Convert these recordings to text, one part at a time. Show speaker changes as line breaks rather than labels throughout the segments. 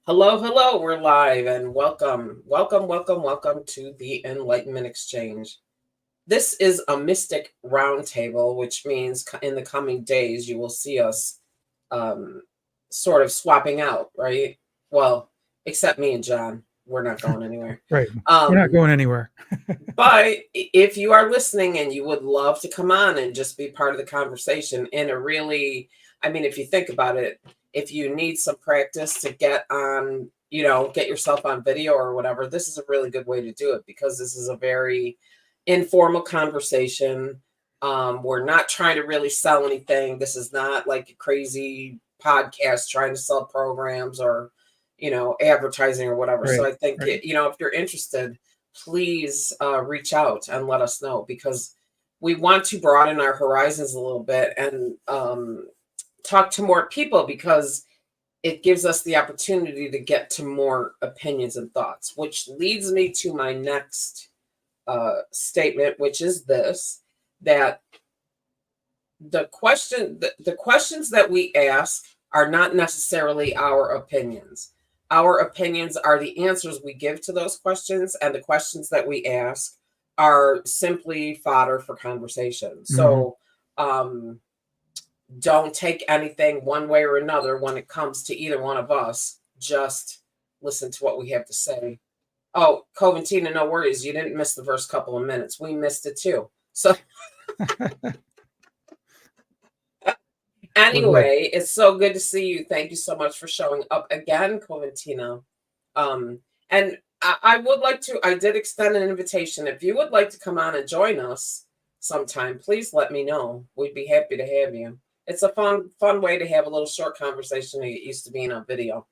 Hello, hello, we're live and welcome to the Enlightenment Exchange. This is a mystic roundtable, which means in the coming days you will see us um, sort of swapping out, right? Well, except me and John. We're not going anywhere.
Right. We're not
Um,
going anywhere.
but if you are listening and you would love to come on and just be part of the conversation in a really, I mean, if you think about it, if you need some practice to get on, get yourself on video or whatever, this is a really good way to do it because this is a very informal conversation. We're not trying to really sell anything. This is not like a crazy podcast trying to sell programs or, advertising or whatever. So
Right.
I think,
Right.
if you're interested, please reach out and let us know because we want to broaden our horizons a little bit and talk to more people because it gives us the opportunity to get to more opinions and thoughts, which leads me to my next statement, which is this, that the questions that we ask are not necessarily our opinions. Our opinions are the answers we give to those questions, and the questions that we ask are simply fodder for conversation.
Mhm.
So don't take anything one way or another when it comes to either one of us. Just listen to what we have to say. Oh, Coventina, no worries. You didn't miss the first couple of minutes. We missed it too. So
We're good.
anyway, it's so good to see you. Thank you so much for showing up again, Coventina. And I would like to, I did extend an invitation. If you would like to come on and join us sometime, please let me know. We'd be happy to have you. It's a fun way to have a little short conversation to get used to being on video.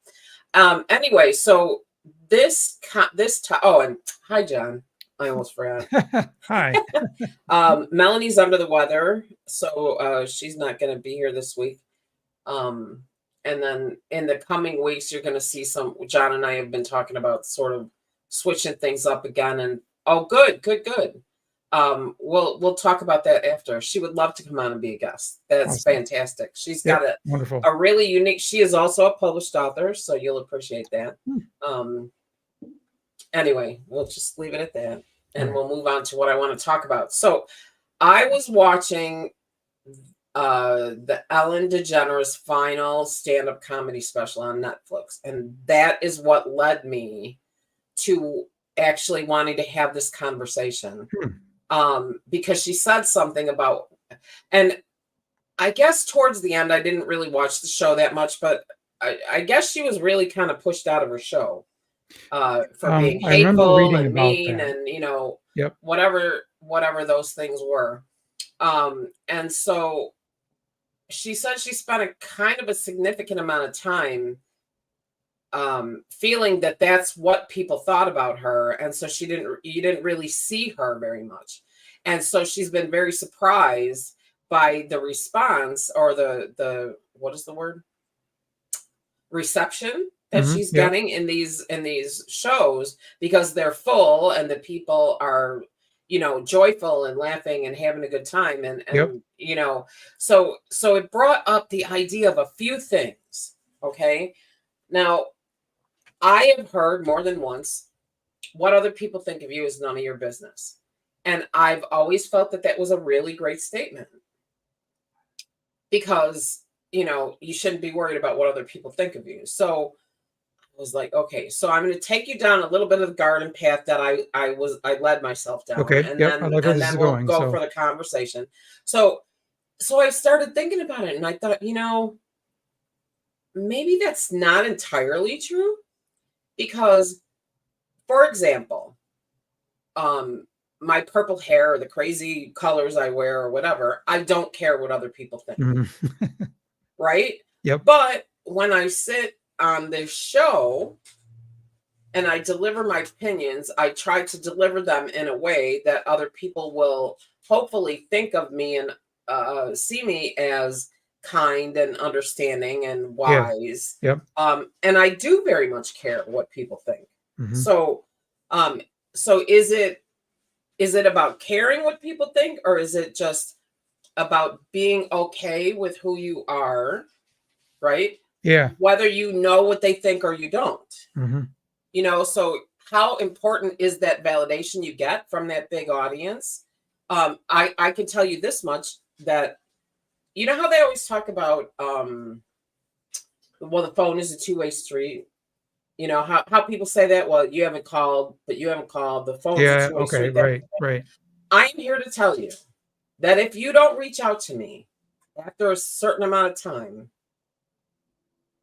Anyway, so oh, and hi, John. I almost forgot.
Hi.
Melanie's under the weather, so she's not going to be here this week. Um, and then in the coming weeks, you're going to see some. John and I have been talking about sort of switching things up again. And oh, good. We'll talk about that after. She would love to come on and be a guest. That's
Awesome.
fantastic. She's got
Yep. Wonderful.
a really unique. She is also a published author, so you'll appreciate that.
Hmm.
Um, anyway, we'll just leave it at that,
All
and
right.
we'll move on to what I want to talk about. So, I was watching the Ellen DeGeneres final stand-up comedy special on Netflix, and that is what led me to actually wanting to have this conversation. Because she said something about, and I guess towards the end I didn't really watch the show that much, but I guess she was really kind of pushed out of her show for being
I remember
hateful
reading
and
about
mean
that.
and
Yep.
whatever those things were. And so she said she spent a kind of a significant amount of time feeling that that's what people thought about her, and so you didn't really see her very much, and so she's been very surprised by the response or the what is the word, reception that she's
Yep.
getting in these shows because they're full and the people are joyful and laughing and having a good time and
Yep.
so it brought up the idea of a few things. Okay, now I have heard more than once, what other people think of you is none of your business, and I've always felt that that was a really great statement because you shouldn't be worried about what other people think of you. So I was like, okay, so I'm going to take you down a little bit of the garden path that I led myself down,
Okay. Yep. I like where
and
this is
then we'll
going.
go
So,
for the conversation. So I started thinking about it, and I thought, maybe that's not entirely true because, for example, um, my purple hair or the crazy colors I wear or whatever, I don't care what other people think,
mhm.
right?
Yep.
But when I sit on this show and I deliver my opinions, I try to deliver them in a way that other people will hopefully think of me and see me as kind and understanding and
Yeah.
wise.
Yep.
And I do very much care what people think.
Hmm.
So, um, so is it about caring what people think, or is it just about being okay with who you are, right?
Yeah.
whether you know what they think or you don't.
Hmm.
So how important is that validation you get from that big audience? I can tell you this much, that you know how they always talk about, well, the phone is a two-way street. How people say that, well, you haven't called, but you haven't called. The phone's a
Yeah.
two-way
Okay.
street.
Right. Right.
I'm here to tell you that if you don't reach out to me after a certain amount of time,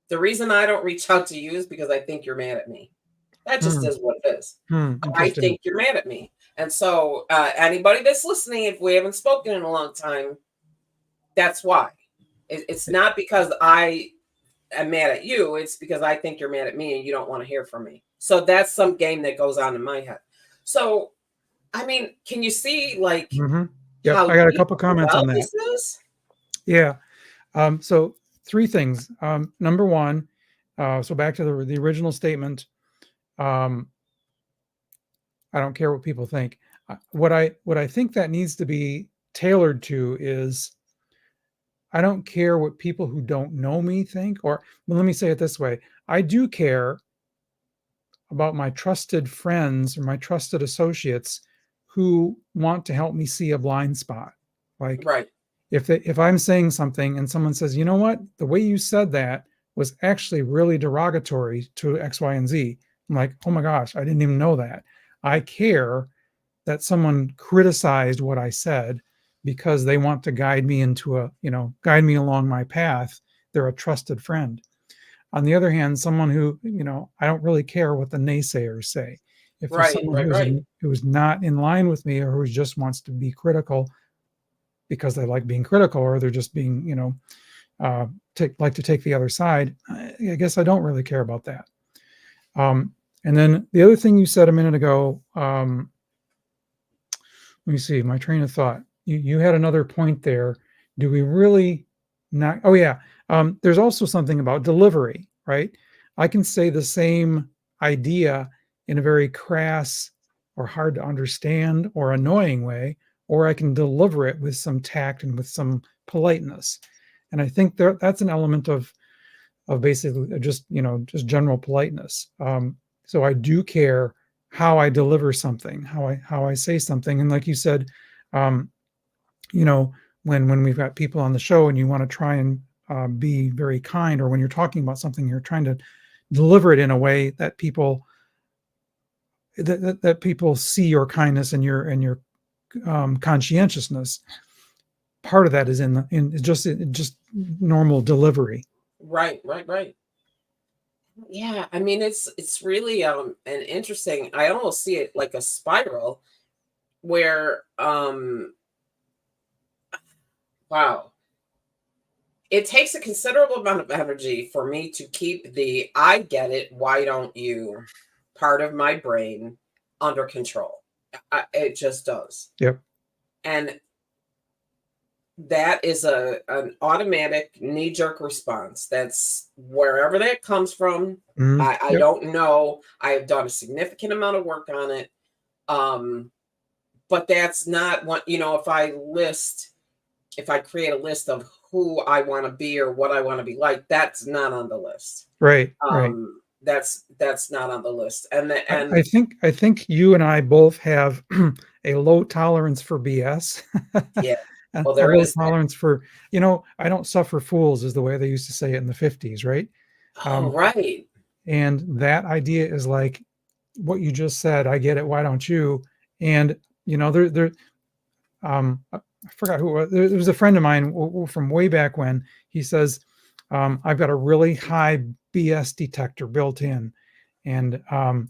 the reason I don't reach out to you is because I think you're mad at me. That just
Hmm.
is what it is. I
Interesting.
think you're mad at me. And so, anybody that's listening, if we haven't spoken in a long time, that's why. It's not because I am mad at you. It's because I think you're mad at me and you don't want to hear from me. So that's some game that goes on in my head. So, I mean, can you see like
Hmm. Yep.
how
I got a
deep
couple
and
comments
well
on that.
this is?
Yeah. So three things. Number one, so back to the original statement. Um, I don't care what people think. What I think that needs to be tailored to is, I don't care what people who don't know me think, or well, let me say it this way. I do care about my trusted friends or my trusted associates who want to help me see a blind spot. Like
Right.
if I'm saying something and someone says, you know what, the way you said that was actually really derogatory to X, Y, and Z. I'm like, oh my gosh, I didn't even know that. I care that someone criticized what I said because they want to guide me guide me along my path. They're a trusted friend. On the other hand, someone who, I don't really care what the naysayers say. If there's
Right.
someone
Right. Right.
who's not in line with me, or who just wants to be critical because they like being critical, or they're just being, like to take the other side, I guess I don't really care about that. And then the other thing you said a minute ago, let me see my train of thought. You had another point there. Do we really not? Oh yeah. There's also something about delivery, right? I can say the same idea in a very crass or hard to understand or annoying way, or I can deliver it with some tact and with some politeness. And I think that's an element of basically just general politeness. So I do care how I deliver something, how I say something, and like you said, um, you know, when we've got people on the show and you want to try and be very kind, or when you're talking about something, you're trying to deliver it in a way that people see your kindness and your conscientiousness. Part of that is in just normal delivery.
Right. Right. Right. Yeah, I mean it's really an interesting, I almost see it like a spiral where wow, it takes a considerable amount of energy for me to keep the "I get it, why don't you" part of my brain under control. It just does.
Yep.
And that is an automatic knee-jerk response. That's wherever that comes from. I
Yep.
don't know. I have done a significant amount of work on it. Um, but that's not what, if I create a list of who I want to be or what I want to be like, that's not on the list.
Right. Right.
That's not on the list. And
I think you and I both have a low tolerance for BS,
yeah,
a
well, there
low
is that.
tolerance for, I don't suffer fools, is the way they used to say it in the 50s, right?
Oh,
Um,
right.
and that idea is like what you just said. I get it. Why don't you? And there. I forgot who it was. There was a friend of mine from way back when. He says, "I've got a really high BS detector built in, and I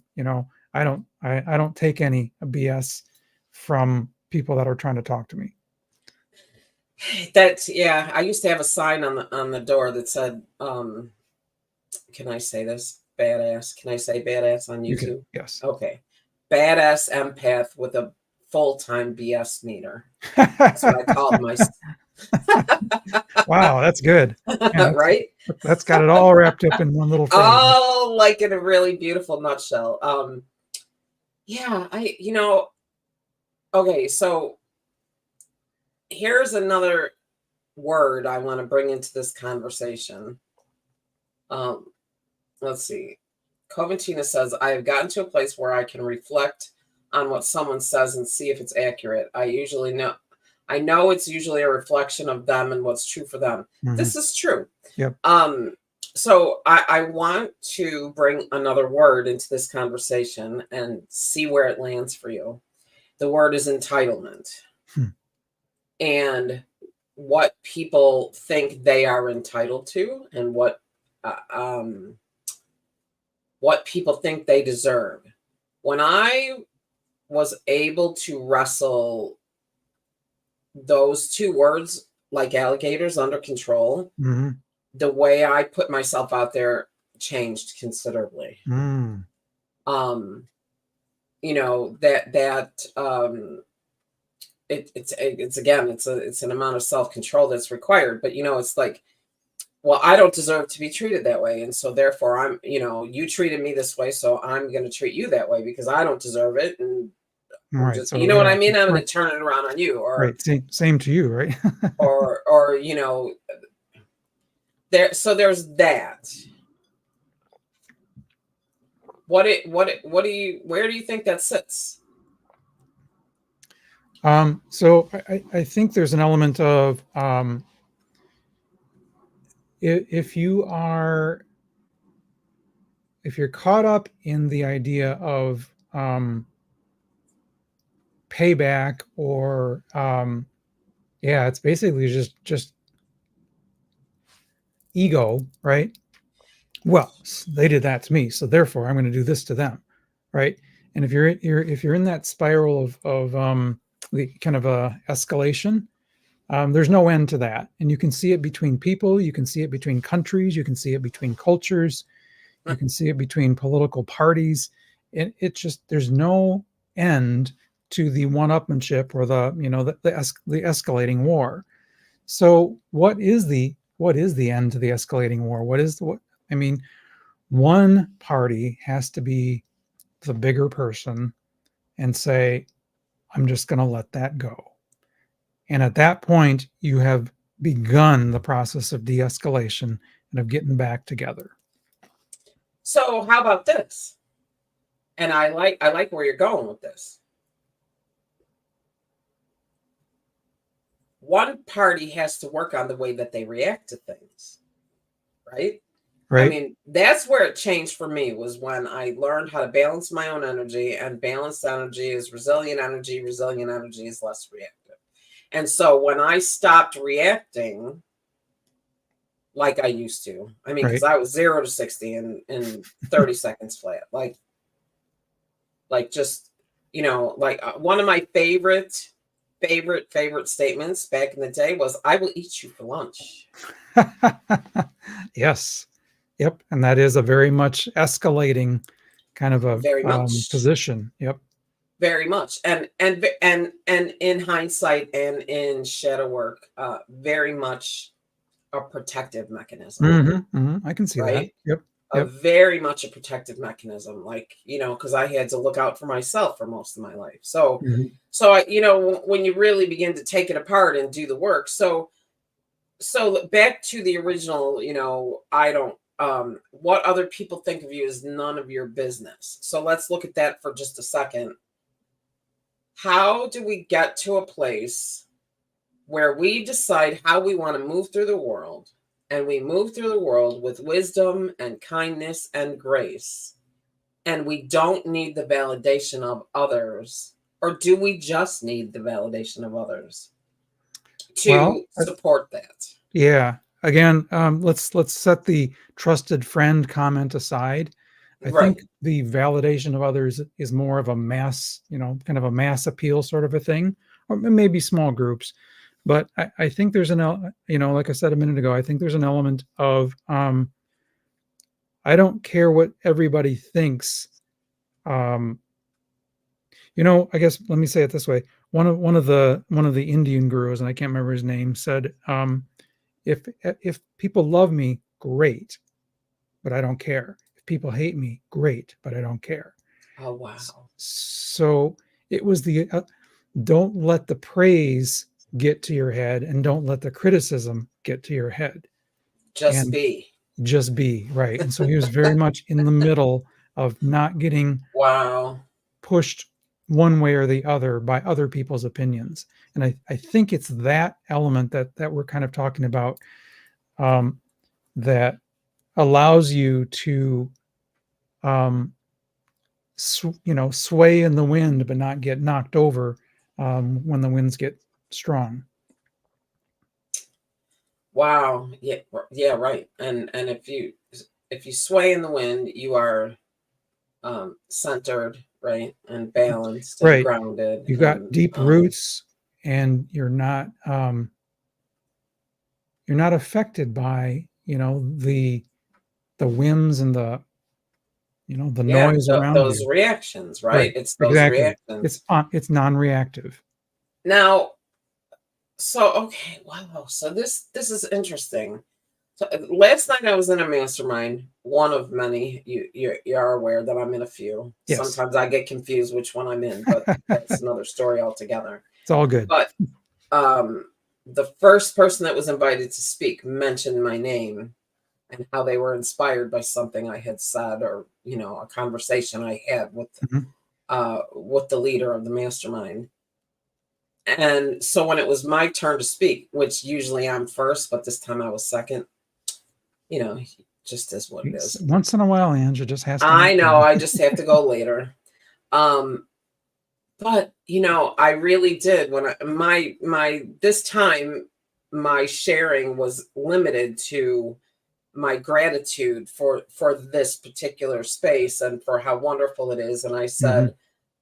don't take any BS from people that are trying to talk to me."
That's, yeah. I used to have a sign on the door that said, can I say this? Badass. Can I say badass on
You can,
YouTube?
yes.
Okay. Badass empath with a full-time BS meter. That's what I called myself.
Wow, that's good. Man,
Right?
that's got it all wrapped up in one little phrase.
Oh, like in a really beautiful nutshell. Yeah, okay, so here's another word I want to bring into this conversation. Um, let's see. Coventina says, I have gotten to a place where I can reflect on what someone says and see if it's accurate. I know it's usually a reflection of them and what's true for them.
Mhm.
This is true.
Yep.
So I want to bring another word into this conversation and see where it lands for you. The word is entitlement.
Hmm.
And what people think they are entitled to, and what people think they deserve. When I was able to wrestle those two words like alligators under control,
Mhm.
the way I put myself out there changed considerably.
Mm.
You know, it's again, it's an amount of self-control that's required, but you know, it's like, well, I don't deserve to be treated that way, and so therefore you treated me this way, so I'm going to treat you that way because I don't deserve it, and I'm
Right.
just, you
So
know what
yeah.
I mean? I'm going
Right.
to turn it around on you,
Right. Same to you, right?
or there's that. What do you where do you think that sits?
So I think there's an element of if you're caught up in the idea of payback or yeah, it's basically just ego, right? Well, they did that to me, so therefore I'm going to do this to them, right? And if you're in that spiral of the kind of a escalation, there's no end to that, and you can see it between people, you can see it between countries, you can see it between cultures, you can see it between political parties. It just there's no end to the one-upmanship or the escalating war. So what is the end to the escalating war? What I mean, one party has to be the bigger person and say, I'm just going to let that go. And at that point, you have begun the process of de-escalation and of getting back together.
So how about this? And I like where you're going with this. One party has to work on the way that they react to things, right? I
Right?
mean, that's where it changed for me, was when I learned how to balance my own energy, and balanced energy is resilient energy is less reactive. And so when I stopped reacting like I used to, I mean, because
Right.
I was 0 to 60 in 30 seconds flat, just one of my favorite statements back in the day was, I will eat you for lunch.
Yes. Yep. And that is a very much escalating kind of a
Very much.
position. Yep.
Very much. And in hindsight and in shadow work, very much a protective mechanism,
I can see that.
right?
Yep.
A
Yep.
very much a protective mechanism, like, because I had to look out for myself for most of my life. So
Mhm.
when you really begin to take it apart and do the work. So back to the original, I don't what other people think of you is none of your business. So let's look at that for just a second. How do we get to a place where we decide how we want to move through the world, and we move through the world with wisdom and kindness and grace, and we don't need the validation of others? Or do we just need the validation of others
Well,
to support that?
yeah. Again, let's set the trusted friend comment aside. I think
Right.
the validation of others is more of a mass, kind of a mass appeal sort of a thing, or maybe small groups. But I think there's like I said a minute ago, I think there's an element of I don't care what everybody thinks. Um, I guess let me say it this way. One of the Indian gurus, and I can't remember his name, said, if people love me, great, but I don't care. If people hate me, great, but I don't care.
Oh, wow.
So it was the don't let the praise get to your head, and don't let the criticism get to your head.
Just
And
be.
just be, right? And so he was very much in the middle of not getting
Wow.
pushed one way or the other by other people's opinions. And I think it's that element that we're kind of talking about, that allows you to, sway in the wind, but not get knocked over when the winds get strong.
Wow. Yeah, yeah, right. And if you sway in the wind, you are centered, right? And balanced and
Right.
grounded
You've got
and
deep roots, and you're not affected by, the whims and the
yeah,
noise around
those
you.
reactions, right?
Right.
It's those
Exactly.
reactions.
It's non-reactive.
Now, so okay, wow. So this is interesting. So last night I was in a mastermind, one of many. You're aware that I'm in a few.
Yes.
Sometimes I get confused which one I'm in, but that's another story altogether.
It's all good.
But um, the first person that was invited to speak mentioned my name and how they were inspired by something I had said, or a conversation I had
Mhm.
with the leader of the mastermind. And so when it was my turn to speak, which usually I'm first, but this time I was second, you know, just is what it is.
Once in a while, Ange, it just has to
I know,
happen.
I just have to go later. Um, but I really did when my this time my sharing was limited to my gratitude for this particular space and for how wonderful it is. And I
Mhm.
said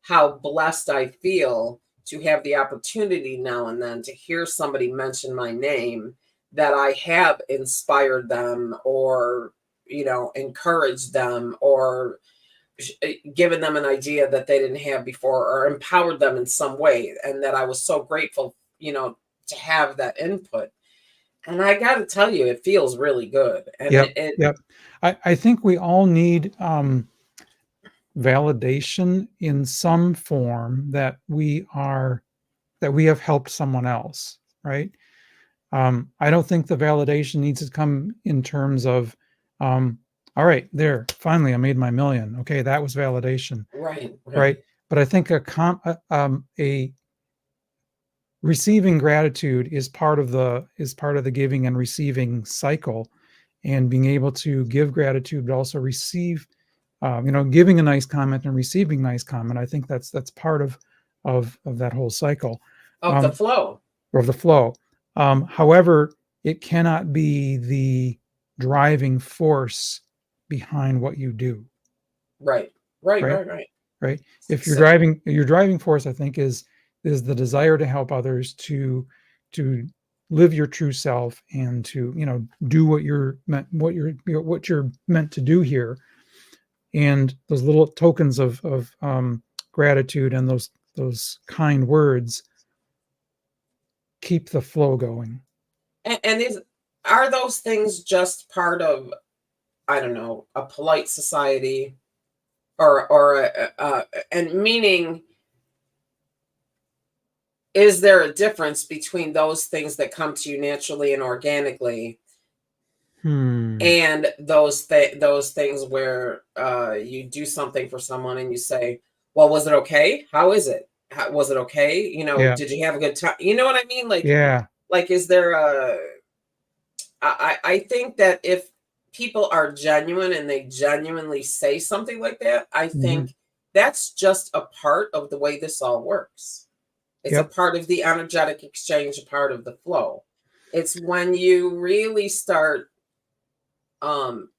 how blessed I feel to have the opportunity now and then to hear somebody mention my name, that I have inspired them, or encouraged them, or given them an idea that they didn't have before, or empowered them in some way, and that I was so grateful to have that input. And I got to tell you, it feels really good. And
Yep.
it
Yep. I think we all need validation in some form that we have helped someone else, right? I don't think the validation needs to come in terms of, all right, there, finally, I made my million. Okay, that was validation,
right,
right?
right,
But I think a receiving gratitude is part of the giving and receiving cycle, and being able to give gratitude, but also receive, giving a nice comment and receiving nice comment. I think that's part of that whole cycle,
of the
um,
flow.
or of the flow. However, it cannot be the driving force behind what you do,
Right, right,
right?
right, right.
Right. If
So,
your driving force, I think, is the desire to help others, to live your true self, and to do what you're meant to do here. And those little tokens of gratitude and those kind words keep the flow going.
and are those things just part of, I don't know, a polite society, or and meaning, is there a difference between those things that come to you naturally and organically,
Hmm.
and those things where you do something for someone and you say, well, was it okay? How is it? Was it okay?
Yeah.
Did you have a good time? You know what I mean?
Yeah.
Like, is there a, I think that if people are genuine and they genuinely say something like that, I
Hmm.
think that's just a part of the way this all works. It's a
Yep.
part of the energetic exchange, a part of the flow. It's when you really start um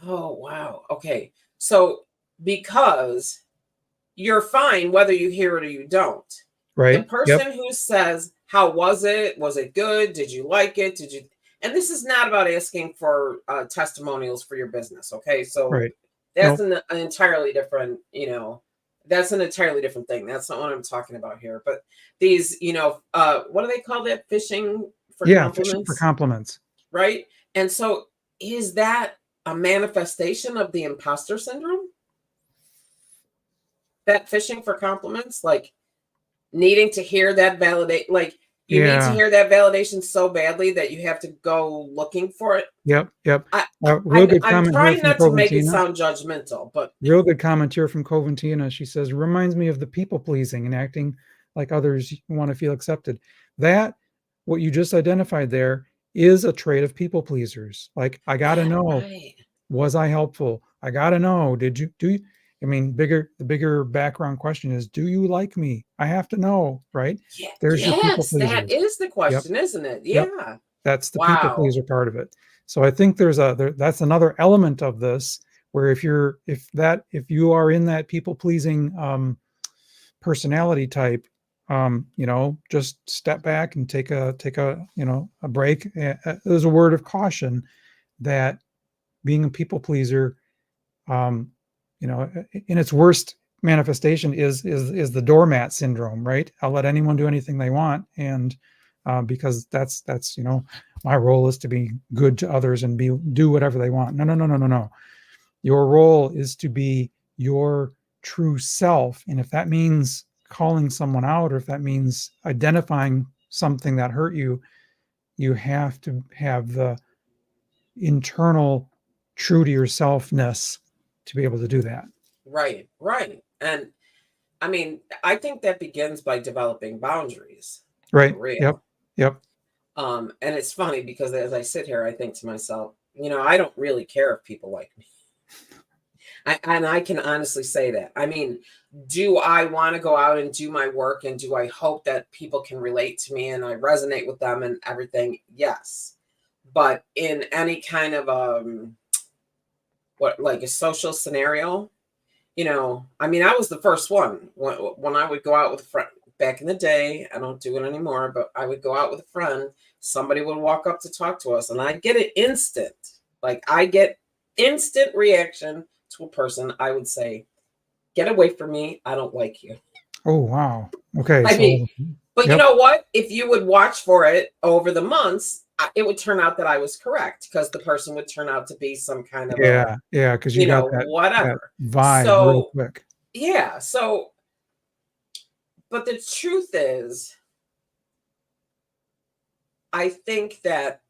oh wow. Okay. So because you're fine whether you hear it or you don't. The
Right. Yep.
person who says, how was it? Was it good? Did you like it? Did you? And this is not about asking for testimonials for your business. Okay. So
Right.
that's
Nope.
an entirely different, that's an entirely different thing. That's not what I'm talking about here. But these, what do they call that? Fishing for
Yeah. Fishing for
compliments,
compliments.
right? And so is that a manifestation of the imposter syndrome? That fishing for compliments, like needing to hear that validate, like You need to
Yeah.
hear that validation so badly that you have to go looking for it.
Yep. Yep.
I,
Real good
I'm
comment here
trying
from
not to make it
Coventina.
sound judgmental, but
Real good comment here from Coventina. She says, reminds me of the people pleasing and acting like others want to feel accepted. That, what you just identified there, is a trait of people pleasers. Like, I got to
that
know,
right.
was I helpful? I got to know, do you, I mean, the bigger background question is, do you like me? I have to know, right?
Yeah,
There's your people
yes, that
pleasers.
is the
Yep.
question, isn't it?
Yep.
Yeah.
That's the people
Wow.
pleaser part of it. So I think that's another element of this where if you are in that people pleasing personality type, just step back and take a break. There's a word of caution that being a people pleaser, um, in its worst manifestation is the doormat syndrome, right? I'll let anyone do anything they want, and because that's my role is to be good to others and do whatever they want. No, no, no, no, no, no. Your role is to be your true self, and if that means calling someone out, or if that means identifying something that hurt you, you have to have the internal true to yourselfness to be able to do that.
Right, right. And I mean, I think that begins by developing boundaries for
Right. Yep.
real.
Yep.
And it's funny because as I sit here, I think to myself, I don't really care if people like me. And I can honestly say that. I mean, do I want to go out and do my work, and do I hope that people can relate to me and I resonate with them and everything? Yes. But in any kind of like a social scenario, I mean, I was the first one when I would go out with a friend back in the day. I don't do it anymore, but I would go out with a friend. Somebody would walk up to talk to us, and I get it instant. Like, I get instant reaction to a person. I would say, "Get away from me. I don't like you."
Oh, wow. Okay.
I mean,
So,
but you
yep.
know what? If you would watch for it over the months, it would turn out that I was correct, because the person would turn out to be some kind of a,
Yeah. Yeah. Because you got that
whatever.
vibe real
So,
quick.
yeah. So, but the truth is, I think that,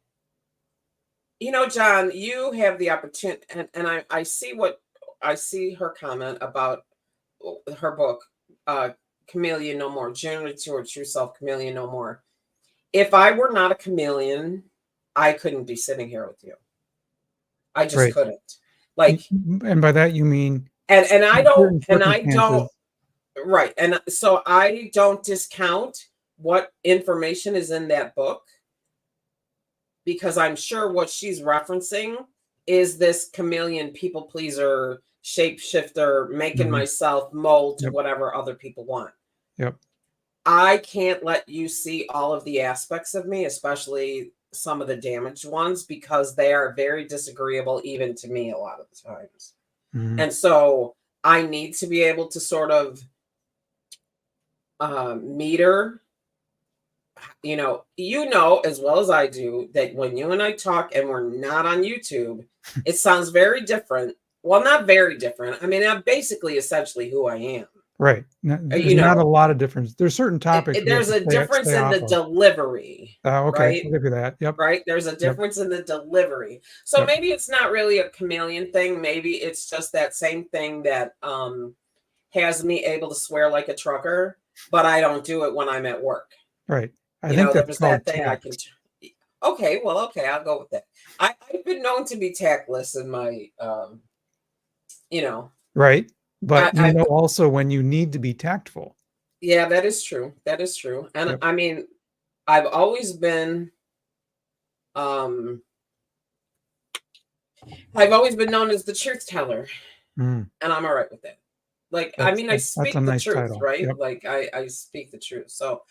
John, you have the opportunity, and I see her comment about her book, Chameleon No More, Journey to Her True Self, Chameleon No More. If I were not a chameleon, I couldn't be sitting here with you. I just
Right.
couldn't. Like,
And by that, you mean
and I
in
don't,
certain
and I don't,
circumstances.
right. And so I don't discount what information is in that book, because I'm sure what she's referencing is this chameleon people pleaser, shapeshifter, making
Mhm.
myself mold to
Yep.
whatever other people want.
Yep.
I can't let you see all of the aspects of me, especially some of the damaged ones, because they are very disagreeable even to me a lot of the times.
Mhm.
And so I need to be able to sort of meter, as well as I do, that when you and I talk and we're not on YouTube, it sounds very different. Well, not very different. I mean, I'm basically essentially who I am.
Right. There's
You
not a
know,
lot of difference. There's certain topics we have
there's
to
a difference
stay
in the
off of.
delivery,
Okay.
right?
I'll give you that. Yep.
Right? There's a
Yep.
difference in the delivery. So
Yep.
maybe it's not really a chameleon thing. Maybe it's just that same thing that has me able to swear like a trucker, but I don't do it when I'm at work.
Right. I think
There
that's
was that
called
thing I can.
tact.
Okay, well, okay, I'll go with that. I've been known to be tactless in my, you know,
Right. But
I
also when you need to be tactful.
yeah, that is true. That is true. And
Yep.
I mean, I've always been, um, I've always been known as the truth teller,
Mm.
and I'm all right with that. Like, I mean, I
That's a
speak the
nice
truth,
title.
right?
Yep.
Like, I speak the truth. So,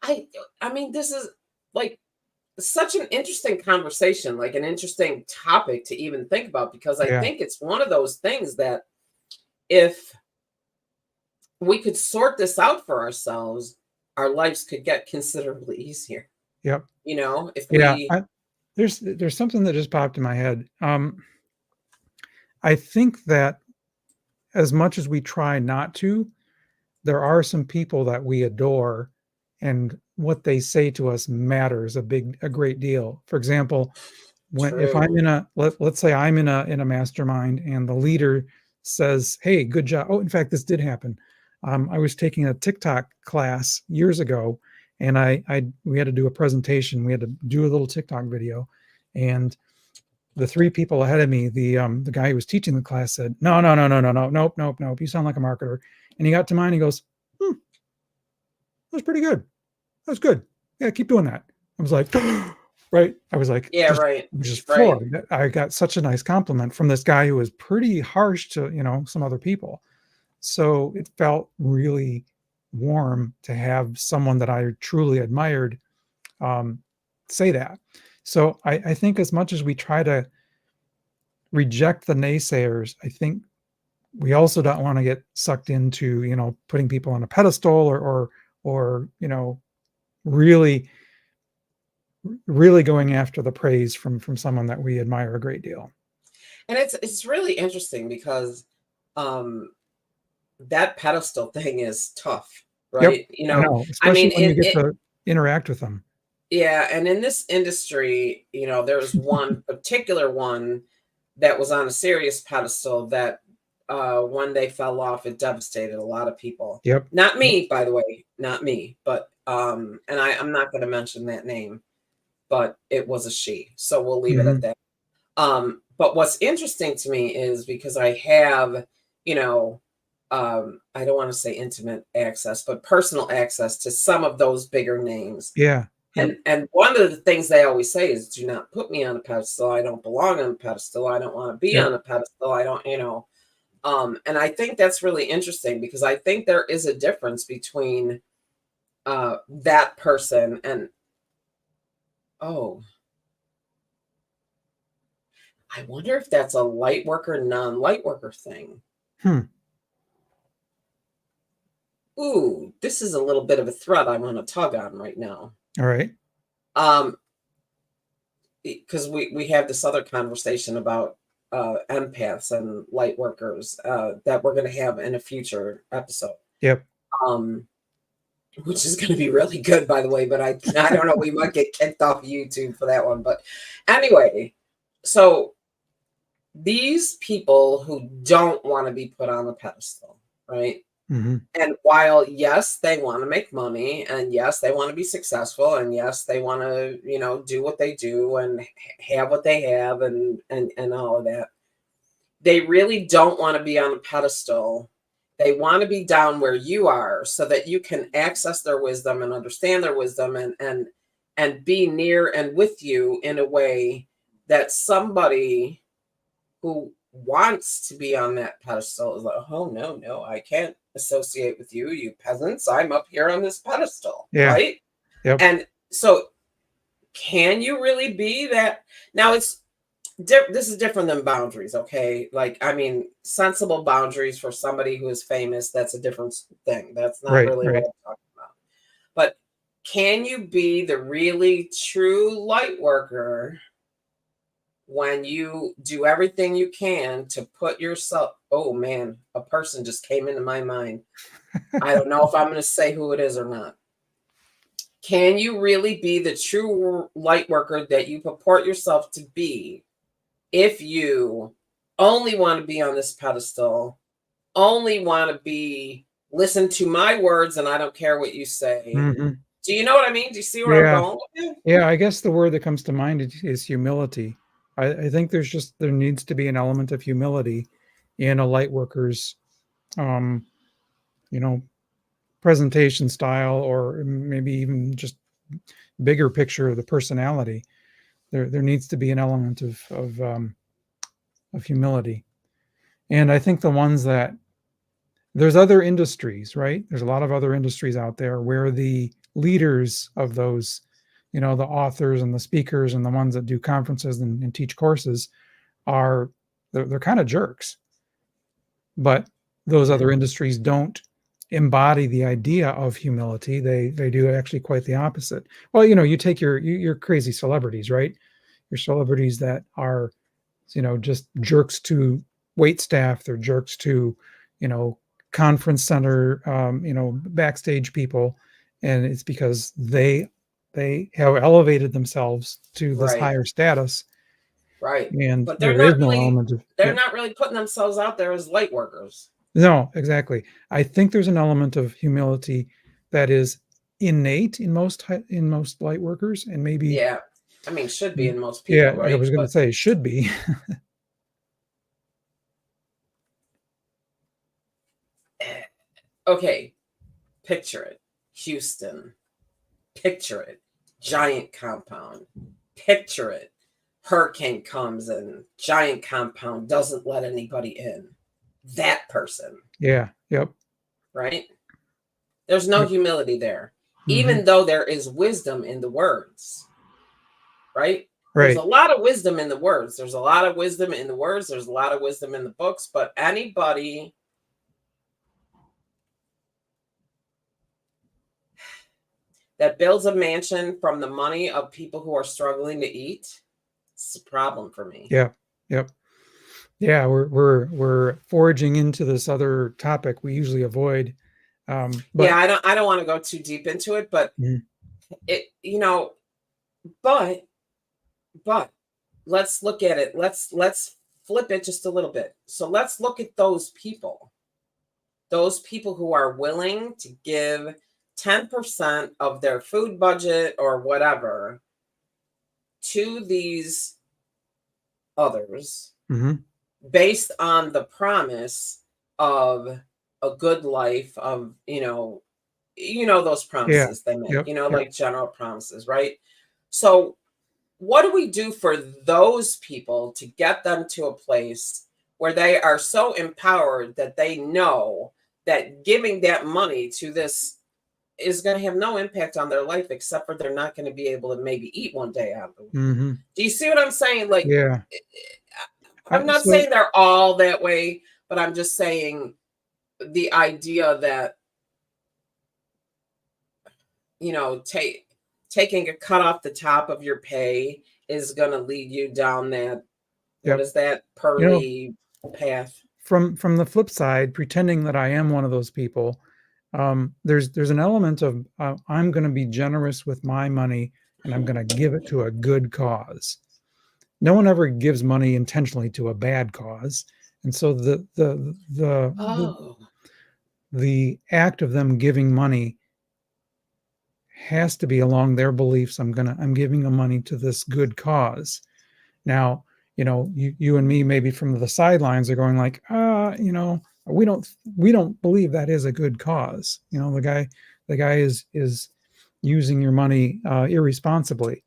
I, I mean, this is like such an interesting conversation, like an interesting topic to even think about, because I
Yeah.
think it's one of those things that if we could sort this out for ourselves, our lives could get considerably easier.
Yep.
If
Yeah.
we,
There's something that just popped in my head. I think that as much as we try not to, there are some people that we adore and what they say to us matters a great deal. For example, if I'm
True.
in a let's say I'm in a mastermind and the leader says, "Hey, good job." Oh, in fact, this did happen. I was taking a TikTok class years ago, and we had to do a presentation. We had to do a little TikTok video, and the three people ahead of me, the guy who was teaching the class said, "No, no, no, no, no, no, nope, nope, nope. You sound like a marketer." And he got to mine. He goes, "Hmm, that was pretty good. That was good. Yeah, keep doing that." I was like, right. I was like,
Yeah, right.
just
Right.
floored. I got such a nice compliment from this guy who was pretty harsh to, some other people. So it felt really warm to have someone that I truly admired um, say that. So I think as much as we try to reject the naysayers, I think we also don't want to get sucked into, putting people on a pedestal or really really going after the praise from someone that we admire a great deal.
And it's really interesting because um that pedestal thing is tough,
Yep,
right?
I know,
I
especially
mean,
when you get to interact with them.
yeah, and in this industry, there was one particular one that was on a serious pedestal that when they fell off, it devastated a lot of people.
Yep.
Not
Yep.
me, by the way, not me, but and I'm not going to mention that name, but it was a she. So we'll leave it at
Mhm.
that. But what's interesting to me is because I have, you know, I don't want to say intimate access, but personal access to some of those bigger names.
Yeah. Yep.
And one of the things they always say is, "Do not put me on a pedestal. I don't belong on a pedestal. I don't want to be
Yep.
on a pedestal. I don't." And I think that's really interesting because I think there is a difference between that person and oh, I wonder if that's a light worker, non-light worker thing.
Hmm.
Ooh, this is a little bit of a thread I want to tug on right now.
Alright.
Um, because we have this other conversation about empaths and light workers that we're going to have in a future episode.
Yep.
Um, which is going to be really good, by the way. But I don't know. We might get kicked off YouTube for that one. But anyway, so these people who don't want to be put on a pedestal, right?
Mhm.
And while, yes, they want to make money, and yes, they want to be successful, and yes, they want to, do what they do and have what they have and all of that. They really don't want to be on a pedestal. They want to be down where you are so that you can access their wisdom and understand their wisdom and be near and with you in a way that somebody who wants to be on that pedestal is like, oh no, no, I can't associate with you, you peasants. I'm up here on this pedestal,
Yeah.
right?
Yep.
And so, can you really be that? Now, this is different than boundaries, okay? Like, I mean, sensible boundaries for somebody who is famous, that's a different thing. That's not
Right,
really what
right.
I'm talking about. But can you be the really true light worker when you do everything you can to put yourself, oh man, a person just came into my mind. I don't know if I'm going to say who it is or not. Can you really be the true light worker that you purport yourself to be if you only want to be on this pedestal, only want to be listen to my words and I don't care what you say?
Mhm.
Do you know what I mean? Do you see where I'm
Yeah.
going with it?
Yeah, I guess the word that comes to mind is humility. I think there needs to be an element of humility in a light worker's, um, you know, presentation style, or maybe even just bigger picture of the personality. There needs to be an element of humility. And I think the ones that there's other industries, right? There's a lot of other industries out there where the leaders of those, the authors and the speakers and the ones that do conferences and teach courses are they're kind of jerks. But those
Yeah.
other industries don't embody the idea of humility. They do actually quite the opposite. Well, you take your crazy celebrities, right? Your celebrities that are, just jerks to wait staff. They're jerks to, you know, conference center, backstage people, and it's because they have elevated themselves to this
Right.
higher status,
Right.
and
But
there is no element of,
they're
yeah,
not really putting themselves out there as light workers.
no, exactly. I think there's an element of humility that is innate in most light workers, and maybe,
Yeah. I mean, should be in most
yeah,
people,
I
right?
was going to
But
say should be.
okay, picture it. Houston. Picture it. Giant compound. Picture it. Hurricane comes and giant compound doesn't let anybody in. That person,
Yeah, yep,
right? There's no
yep.
humility there,
Hmm.
even though there is wisdom in the words, right? There's a
Right.
lot of wisdom in the words. There's a lot of wisdom in the words. There's a lot of wisdom in the books. But anybody that builds a mansion from the money of people who are struggling to eat, it's a problem for me.
Yeah, yep. Yeah, we're foraging into this other topic we usually avoid.
Yeah,
But
I don't want to go too deep into it, but
mhm,
it, but but let's look at it. Let's flip it just a little bit. So let's look at those people who are willing to give 10% of their food budget or whatever to these others
mhm,
based on the promise of a good life, of those
yeah,
promises they make,
yep, yep,
like general promises, right? So what do we do for those people to get them to a place where they are so empowered that they know that giving that money to this is going to have no impact on their life, except for they're not going to be able to maybe eat one day out of the week?
mhm,
Do you see what I'm saying? Like,
yeah.
I'm not
So
saying they're all that way, but I'm just saying the idea that, taking a cut off the top of your pay is going to lead you down that, what
yep.
is that,
You know,
pearly path?
from the flip side, pretending that I am one of those people, there's an element of I'm going to be generous with my money, and I'm going to give it to a good cause. No one ever gives money intentionally to a bad cause, and so
Oh,
the act of them giving money has to be along their beliefs. I'm giving the money to this good cause. Now, you and me maybe from the sidelines are going like, we don't believe that is a good cause. The guy is using your money irresponsibly.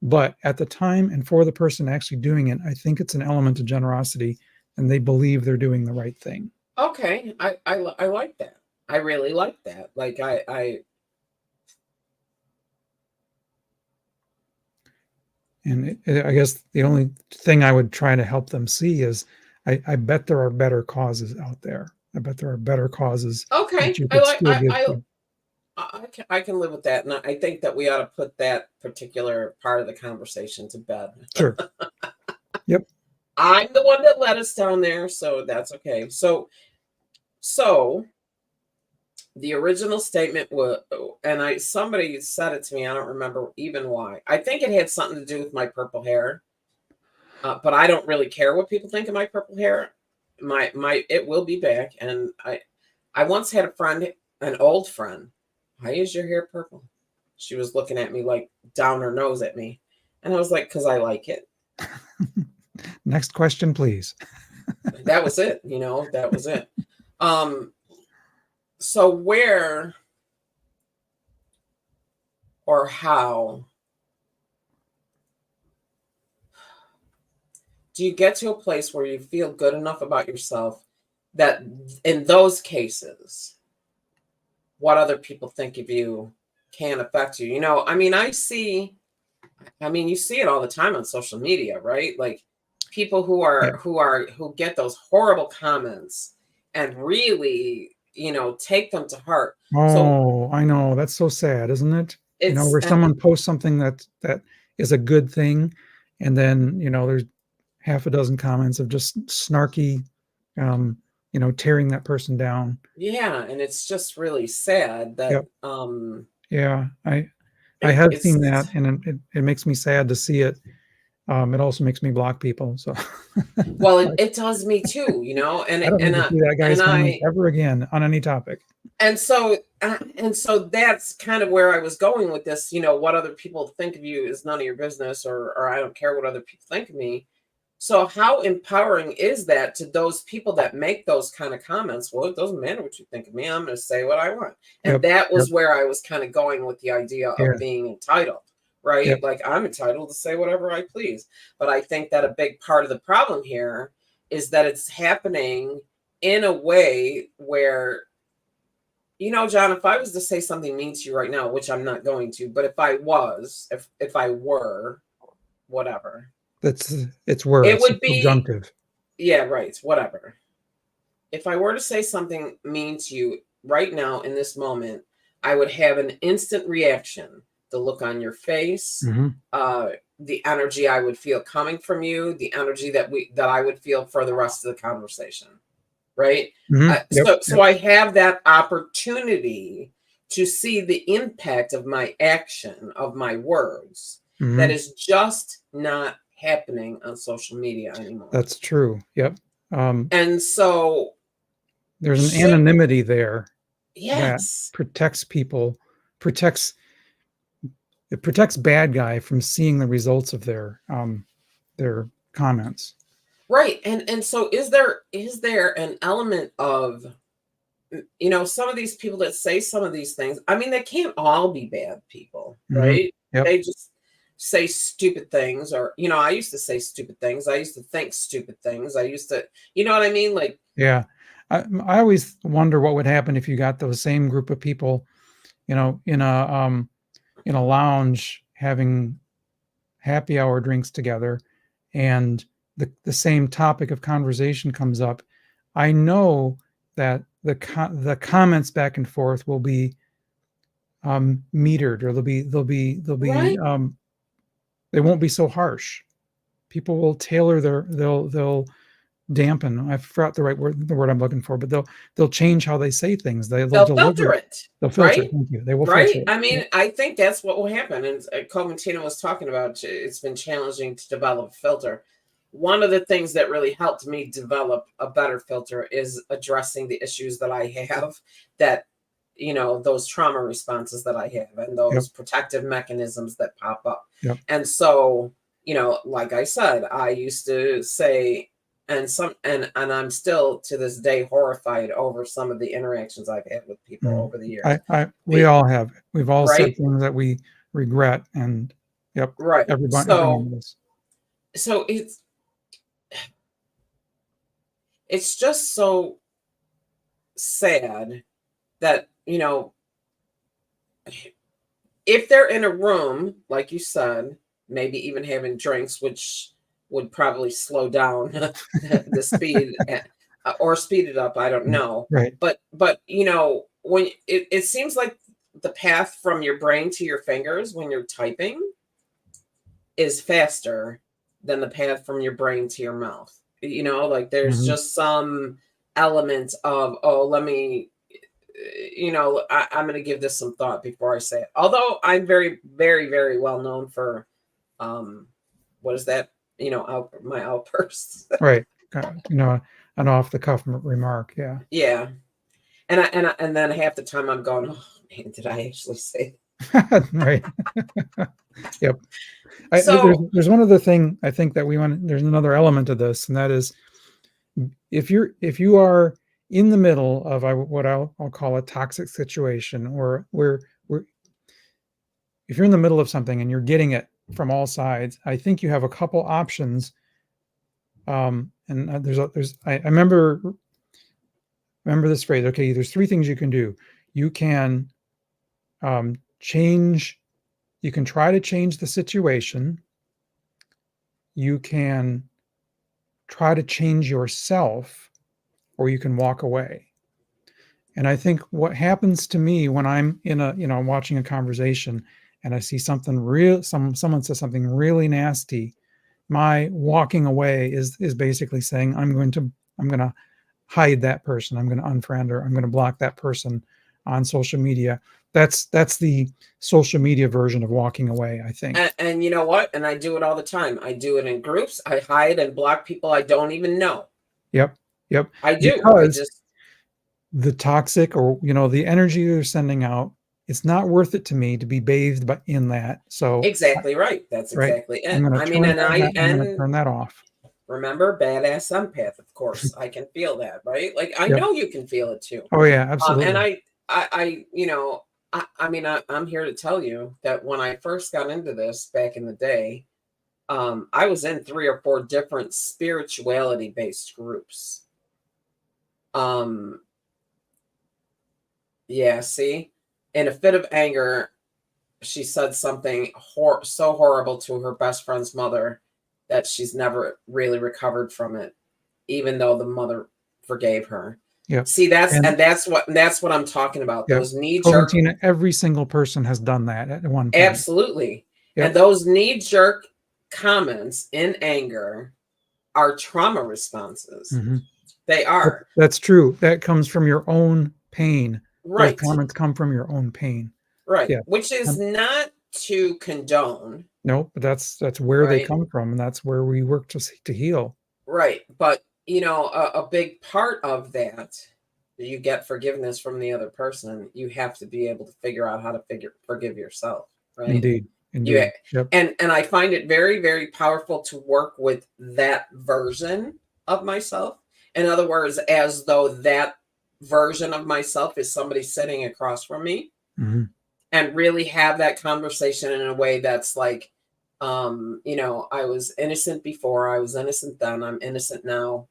But at the time and for the person actually doing it, I think it's an element of generosity, and they believe they're doing the right thing.
okay. I like that. I really like that. Like I
And I guess the only thing I would try to help them see is I bet there are better causes out there. I bet there are better causes that
okay.
you
I
could
like
still give to.
I can live with that, and I think that we ought to put that particular part of the conversation to bed.
Sure. Yep.
I'm the one that led us down there, so that's okay. So the original statement was, and somebody said it to me. I don't remember even why. I think it had something to do with my purple hair, but I don't really care what people think of my purple hair. My it will be back, and I once had a friend, an old friend. Why is your hair purple? She was looking at me like down her nose at me, and I was like, because I like it.
Next question, please.
That was it. That was it. Um, so where or how do you get to a place where you feel good enough about yourself that in those cases, what other people think of you can affect you? I mean, you see it all the time on social media, right? Like people
Yeah.
who get those horrible comments and really, take them to heart. So
Oh, I know. That's so sad, isn't it?
it's
Where someone posts something that is a good thing, and then, there's half a dozen comments of just snarky, um, tearing that person down.
yeah, and it's just really sad that
Yep. Yeah, I
It,
have
it's
seen that, and it makes me sad to see it. It also makes me block people. So
well,
like,
it does me too, you know,
I don't need to see that guy's
and
comments
I
ever again on any topic.
and so that's kind of where I was going with this. You know, what other people think of you is none of your business, or I don't care what other people think of me. So how empowering is that to those people that make those kind of comments? Well, it doesn't matter what you think of me. I'm going to say what I want. And
Yep.
that
Yep.
was where I was kind of going with the idea
Yeah.
of being entitled, right?
Yep.
Like I'm entitled to say whatever I please. But I think that a big part of the problem here is that it's happening in a way where, you know, John, if I was to say something mean to you right now, which I'm not going to, but if I were, whatever,
It's words.
it
It's
would be,
subjunctive.
yeah, right, whatever. If I were to say something mean to you right now in this moment, I would have an instant reaction. The look on your face,
Hmm.
the energy I would feel coming from you, the energy that I would feel for the rest of the conversation. Right.
Hmm. Yep.
So
Yep.
I have that opportunity to see the impact of my action, of my words, that
Hmm.
is just not happening on social media anymore.
That's true. Yep. Um,
And so
there's an
should,
anonymity there that
yes,
protects people, protects it protects bad guy from seeing the results of their comments.
right. And so is there an element of, you know, some of these people that say some of these things, I mean, they can't all be bad people,
Hmm.
right?
Yep.
They just say stupid things, or, you know, I used to say stupid things. I used to think stupid things. I used to, you know what I mean? Like,
Yeah. I always wonder what would happen if you got those same group of people, in a lounge having happy hour drinks together, and the same topic of conversation comes up. I know that the comments back and forth will be metered, or
right?
they won't be so harsh. People will tailor they'll dampen. I forgot the word I'm looking for, but they'll change how they say things. They'll
They'll
deliver.
filter it,
They'll filter.
right?
Thank you. They will filter
Right.
it.
I
Yep.
mean, I think that's what will happen. And Coventina was talking about it's been challenging to develop a filter. One of the things that really helped me develop a better filter is addressing the issues that I have, that, you know, those trauma responses that I have and
Yep.
those protective mechanisms that pop up.
Yep.
And so, you know, like I said, I used to say, and I'm still to this day horrified over some of the interactions I've had with people
Mm.
over the years.
We all have. We've all said
Right?
things that we regret, and yep,
Right.
every one of us.
So it's just so sad that, you know, if they're in a room, like you said, maybe even having drinks, which would probably slow down the speed, or speed it up, I don't
Mm.
know.
Right.
But you know, when it seems like the path from your brain to your fingers when you're typing is faster than the path from your brain to your mouth. You know, like there's
Hmm.
just some element of, oh, let me, you know, I'm going to give this some thought before I say it. Although I'm very, very, very well known for, um, what is that? You know, my outbursts.
Right. An off the cuff remark. Yeah.
Yeah. And then half the time I'm going, oh man, did I actually say
Right. Yep.
that? So
There's one other thing I think that there's another element of this, and that is, if you are in the middle of what I'll call a toxic situation, or where if you're in the middle of something and you're getting it from all sides, I think you have a couple options. And I remember this phrase. Okay, there's three things you can do. You can change. You can try to change the situation. You can try to change yourself, or you can walk away. And I think what happens to me when I'm I'm watching a conversation and I see someone says something really nasty, my walking away is basically saying, I'm going to hide that person. I'm going to unfriend, or I'm going to block that person on social media. That's the social media version of walking away, I think.
And you know what? And I do it all the time. I do it in groups. I hide and block people I don't even know.
Yep. Yep.
I do. I
Because
just
the toxic, or the energy they're sending out, it's not worth it to me to be bathed in that. So,
exactly right. That's
right,
exactly
I'm
it.
going to
I mean,
turn
and
that, I'm going to
and
turn that off.
remember, badass empath. Of course, I can feel that, right? Like I
Yep.
know you can feel it too.
Oh yeah,
And
absolutely.
I mean, I'm here to tell you that when I first got into this back in the day, I was in 3 or 4 different spirituality based groups. Um, yeah, see, in a fit of anger, she said something so horrible to her best friend's mother that she's never really recovered from it, even though the mother forgave her.
Yep.
See,
And
that's what I'm talking about.
yep.
Those knee
So,
jerk,
Tina, every single person has done that at one point.
absolutely, and
Yep.
those knee jerk comments in anger are trauma responses.
Hmm.
They are
That's true. That comes from your own pain. Those
right,
comments come from your own pain.
right,
Yeah.
which is
Um,
not to condone,
no, but that's where they
right?
come from, and that's where we work to heal.
Right. But, a big part of that, you get forgiveness from the other person. You have to be able to figure out how to forgive yourself, right?
Indeed.
You
Indeed. Yep.
and I find it very, very powerful to work with that version of myself. In other words, as though that version of myself is somebody sitting across from me,
Hmm.
and really have that conversation in a way that's like, I was innocent before, I was innocent then, I'm innocent now.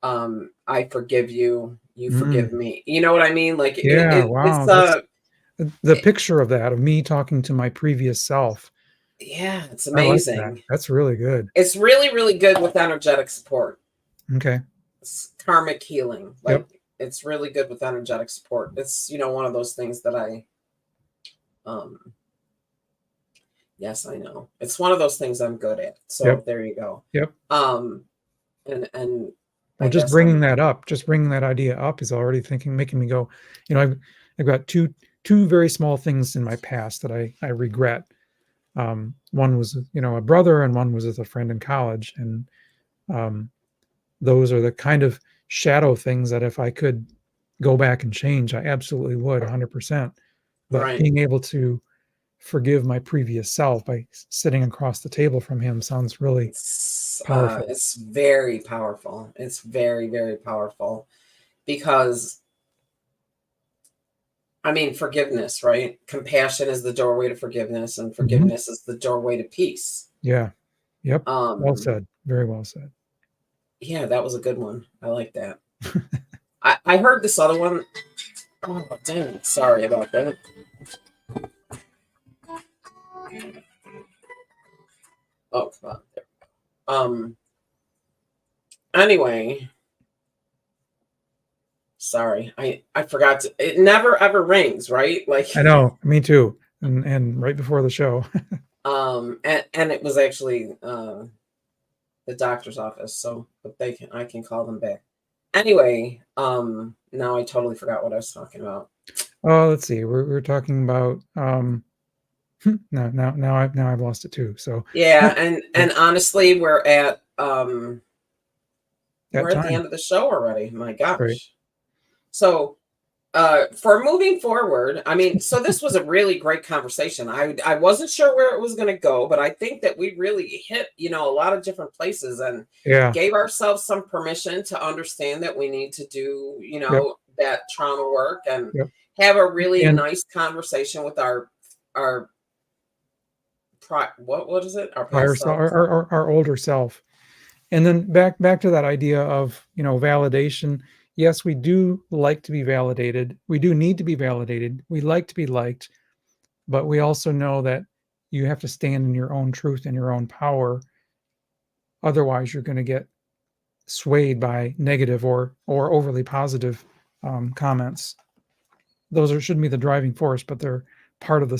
I forgive you, you
Mm.
forgive me. You know what I mean? Like
Yeah.
it's
Wow. That's the picture of that, of me talking to my previous self.
yeah, it's
I like that.
amazing.
That's really good.
It's really, really good with energetic support.
Okay.
It's karmic healing.
Yep.
Like it's really good with energetic support. It's one of those things that I um yes, I know. It's one of those things I'm good at. So
Yep.
there you go.
Yep.
Um, and
Well,
I
just
guess
bringing that up, just bringing that idea up is already making me go, I've got two very small things in my past that I regret. One was, a brother, and one was with a friend in college. And um, those are the kind of shadow things that if I could go back and change, I absolutely would 100%. But
right.
being able to forgive my previous self by sitting across the table from him sounds really powerful.
It's very powerful. It's very, very powerful because I mean forgiveness, right? Compassion is the doorway to forgiveness, and
Mhm.
forgiveness is the doorway to peace.
Yeah. Yep. Well
Um,
said. Very well said.
yeah, that was a good one. I like that. I heard this other one. Oh dang, sorry about that. Oh come on. Anyway, sorry. I forgot to it never ever rings, right? Like
I know. Me too. And right before the show.
and it was actually the doctor's office, so but I can call them back. Anyway, now I totally forgot what I was talking about.
Oh, let's see. We're talking about no, now I've lost it too. So
Yeah,
yep,
and honestly,
that
we're at the
time.
end of the show already. My
Right.
gosh. So for moving forward, I mean, so this was a really great conversation. I wasn't sure where it was going to go, but I think that we really hit, a lot of different places and
Yeah.
gave ourselves some permission to understand that we need to do,
Yep.
that trauma work and
Yep.
have a really
And
nice conversation with our what is it? Our
prior
past
self,
selves.
our older self. And then back to that idea of, validation. Yes, we do like to be validated. We do need to be validated. We like to be liked, but we also know that you have to stand in your own truth and your own power. Otherwise, you're going to get swayed by negative or overly positive comments. Those shouldn't be the driving force, but they're part of the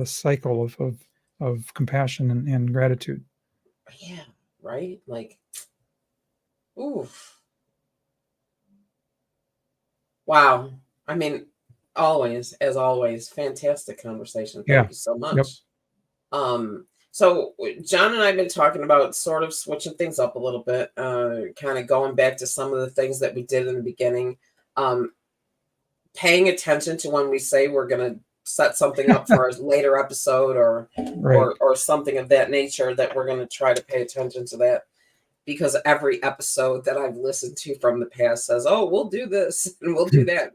cycle of compassion and gratitude.
Yeah, right? Like, oof. Wow. I mean, Always, as always, fantastic conversation.
Yeah.
Thank you so
Yep.
much. So John and I have been talking about sort of switching things up a little bit, kind of going back to some of the things that we did in the beginning, paying attention to when we say we're going to set something up for a later episode or
Right.
or something of that nature, that we're going to try to pay attention to that, because every episode that I've listened to from the past says, "Oh, we'll do this and we'll do that."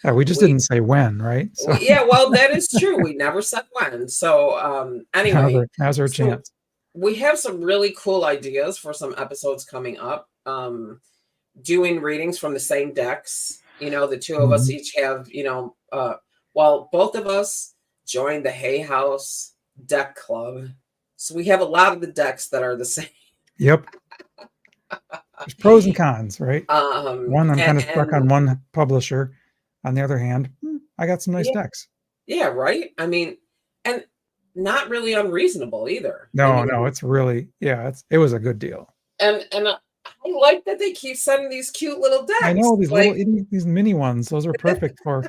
Yeah, we just didn't say when, right? So
Yeah, well, that is true. We never said when. So anyway,
now's our
so
chance.
we have some really cool ideas for some episodes coming up. Doing readings from the same decks. You know, the two of us
Mhm.
each have, well, both of us joined the Hay House Deck Club. So we have a lot of the decks that are the same.
Yep. There's pros and cons, right? One, I'm kind of stuck on
And
one publisher. On the other hand, I got some nice
yeah,
decks.
yeah, right. I mean, and not really unreasonable either. I
No,
mean,
it's really, yeah, it was a good deal.
and I like that they keep sending these cute little
I
decks.
know these little
Like,
these mini ones. Those are perfect for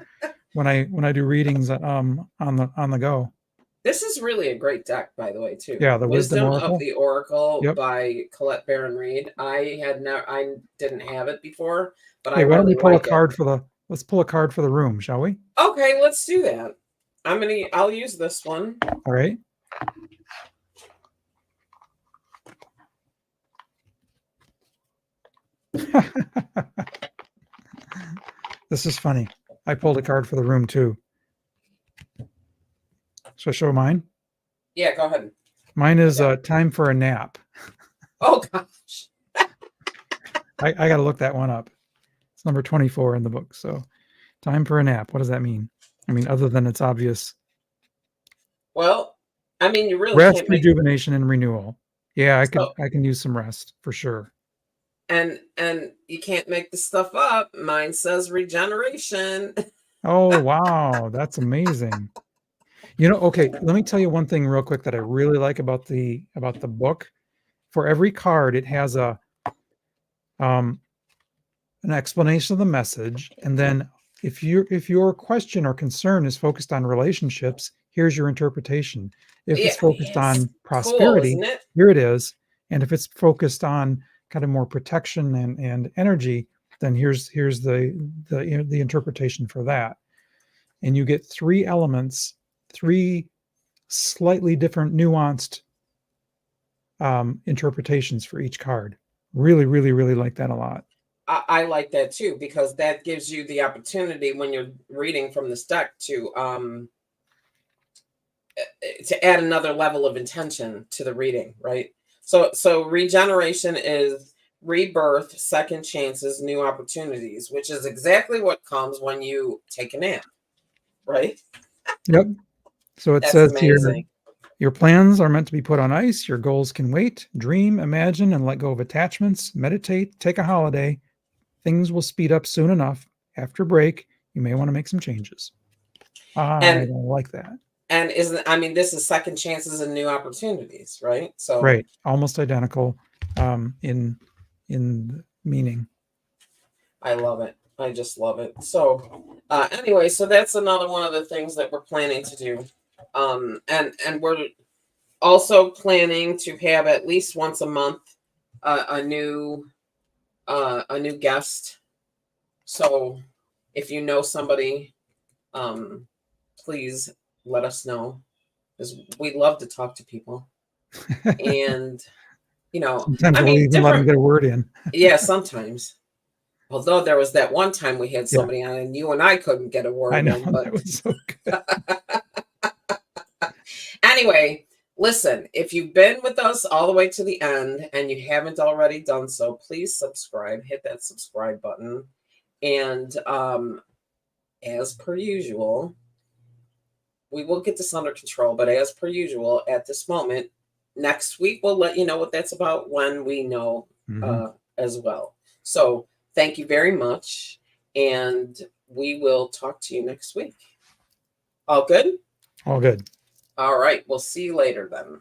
when I do readings on the go.
this is really a great deck, by the way, too.
Yeah, the Wisdom
Wisdom of
Oracle.
the Oracle
Yep.
by Colette Baron Reed. I didn't have it before, but I
Hey, why don't we
really
pull a
like it.
card for the let's pull a card for the room, shall we?
Okay, let's do that. I'll use this one.
All right. This is funny. I pulled a card for the room too. So show mine.
Yeah, go ahead.
Mine is time for a nap.
Oh gosh.
I got to look that one up. It's number 24 in the book. So time for a nap. What does that mean? I mean, other than it's obvious.
Well, I mean, you really
Rest,
can't make
rejuvenation, and renewal. Yeah,
so,
I can use some rest for sure.
and you can't make this stuff up. Mine says regeneration.
Oh, wow. That's amazing. Okay, let me tell you one thing real quick that I really like about the book. For every card, it has an explanation of the message, and then if your question or concern is focused on relationships, here's your interpretation. If it's
Yeah,
focused
it's
on
cool,
prosperity,
isn't it?
here it is. And if it's focused on kind of more protection and energy, then here's the interpretation for that. And you get three elements, three slightly different nuanced interpretations for each card. Really, really, really like that a lot.
I like that too, because that gives you the opportunity when you're reading from this deck to add another level of intention to the reading, right? So regeneration is rebirth, second chances, new opportunities, which is exactly what comes when you take a nap, right?
Yep. So it
That's
says here,
amazing.
your plans are meant to be put on ice. Your goals can wait. Dream, imagine, and let go of attachments. Meditate, take a holiday. Things will speed up soon enough. After break, you may want to make some changes. I
And
don't like that.
and isn't I mean, this is second chances and new opportunities, right? So
Right. Almost identical in meaning.
I love it. I just love it. So anyway, so that's another one of the things that we're planning to do. And we're also planning to have at least once a month a new guest. So if you know somebody, please let us know, because we love to talk to people. And
Sometimes
I
we'll
mean,
even let them
different.
get a word in.
Yeah, sometimes. Although there was that one time we had
Yeah,
somebody on and you and I couldn't get a
I
word
know
in,
that
but
was so good.
anyway, listen, if you've been with us all the way to the end and you haven't already done so, please subscribe, hit that subscribe button. And as per usual, we will get this under control, but as per usual, at this moment, next week we'll let you know what that's about when we know as well. So thank you very much, and we will talk to you next week. All good?
All good.
All right. We'll see you later then.